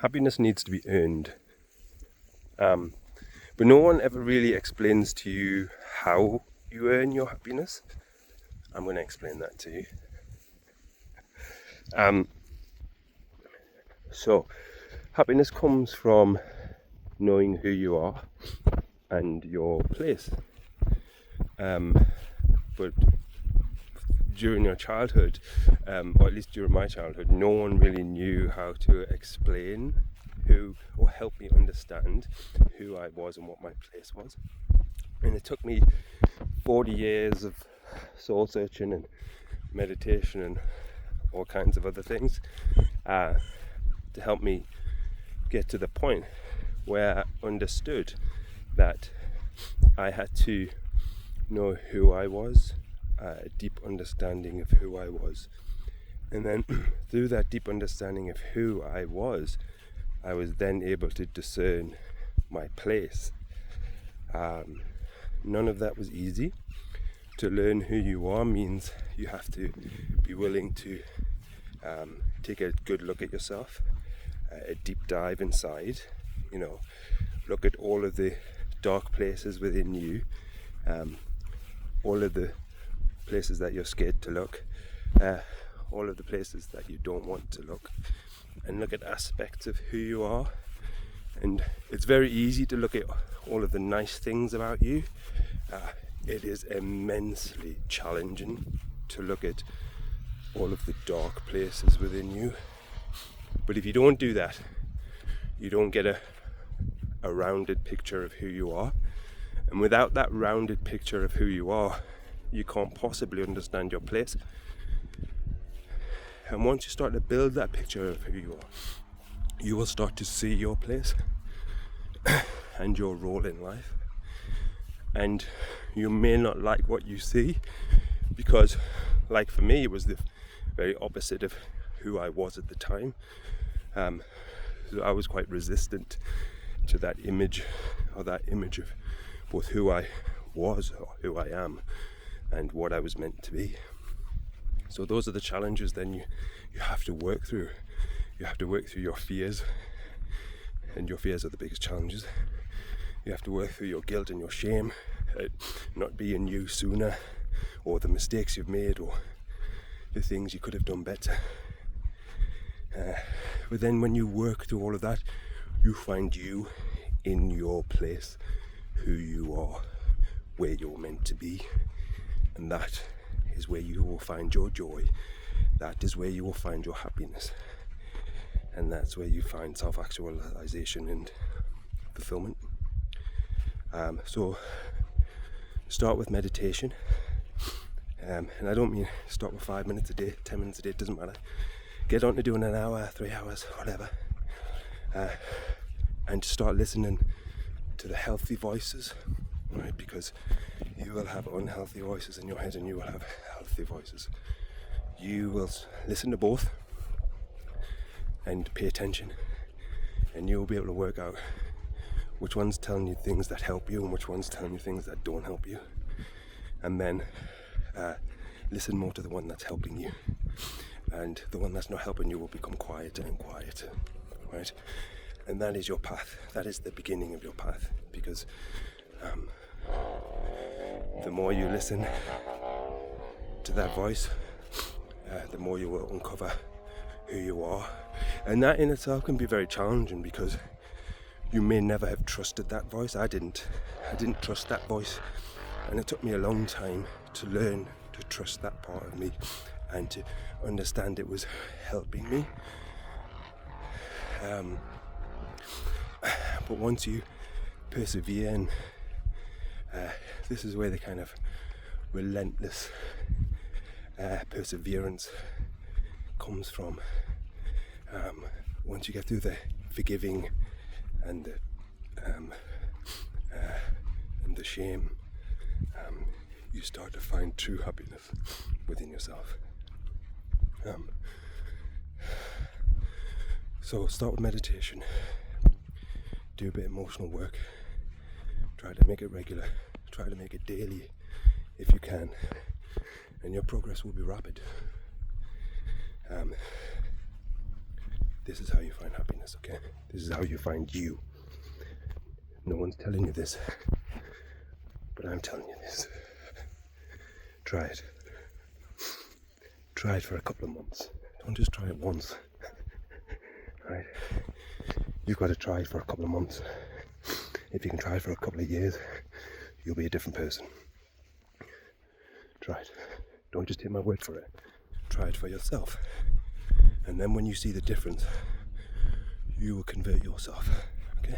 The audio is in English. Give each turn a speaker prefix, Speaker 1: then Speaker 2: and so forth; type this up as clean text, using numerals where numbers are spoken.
Speaker 1: Happiness needs to be earned. But no one ever really explains to you how you earn your happiness. I'm going to explain that to you. So, happiness comes from knowing who you are and your place. But during your childhood, or at least during my childhood, no one really knew how to explain who, or help me understand who I was and what my place was. And it took me 40 years of soul searching and meditation and all kinds of other things to help me get to the point where I understood that I had to know who I was, a deep understanding of who I was. And then through that deep understanding of who I was then able to discern my place. None of that was easy. To learn who you are means you have to be willing to take a good look at yourself, a deep dive inside, look at all of the dark places within you, all of the places that you're scared to look, all of the places that you don't want to look, and look at aspects of who you are. And it's very easy to look at all of the nice things about you. It is immensely challenging to look at all of the dark places within you. But if you don't do that, you don't get a rounded picture of who you are. And without that rounded picture of who you are, you can't possibly understand your place. And once you start to build that picture of who you are, you will start to see your place and your role in life. And you may not like what you see, because, like for me, it was the very opposite of who I was at the time. So I was quite resistant to that image, or that image of both who I was, or who I am, and what I was meant to be. So those are the challenges then you have to work through. You have to work through your fears, and your fears are the biggest challenges. You have to work through your guilt and your shame at not being you sooner, or the mistakes you've made, or the things you could have done better. But then when you work through all of that, you find you in your place, who you are, where you're meant to be. And that is where you will find your joy. That is where you will find your happiness. And that's where you find self-actualization and fulfillment. So start with meditation. And I don't mean start with 5 minutes a day, 10 minutes a day, it doesn't matter. Get on to doing an hour, 3 hours, whatever. And start listening to the healthy voices, right? Because you will have unhealthy voices in your head, and you will have healthy voices. You will listen to both and pay attention, and you will be able to work out which one's telling you things that help you and which one's telling you things that don't help you. And then listen more to the one that's helping you, and the one that's not helping you will become quieter and quieter, right? And that is your path. That is the beginning of your path, because the more you listen to that voice, the more you will uncover who you are. And that in itself can be very challenging, because you may never have trusted that voice. I didn't trust that voice, and it took me a long time to learn to trust that part of me and to understand it was helping me. But once you persevere, and this is where the kind of relentless perseverance comes from. Once you get through the forgiving and the shame, you start to find true happiness within yourself. So start with meditation. Do a bit of emotional work. Try to make it regular. Try to make it daily if you can, and your progress will be rapid. This is how you find happiness, okay? This is how you find you. No one's telling you this, but I'm telling you this. Try it. Try it for a couple of months. Don't just try it once. Right? You've got to try it for a couple of months. If you can try it for a couple of years, you'll be a different person. Try it. Don't just take my word for it. Try it for yourself. And then when you see the difference, you will convert yourself. Okay?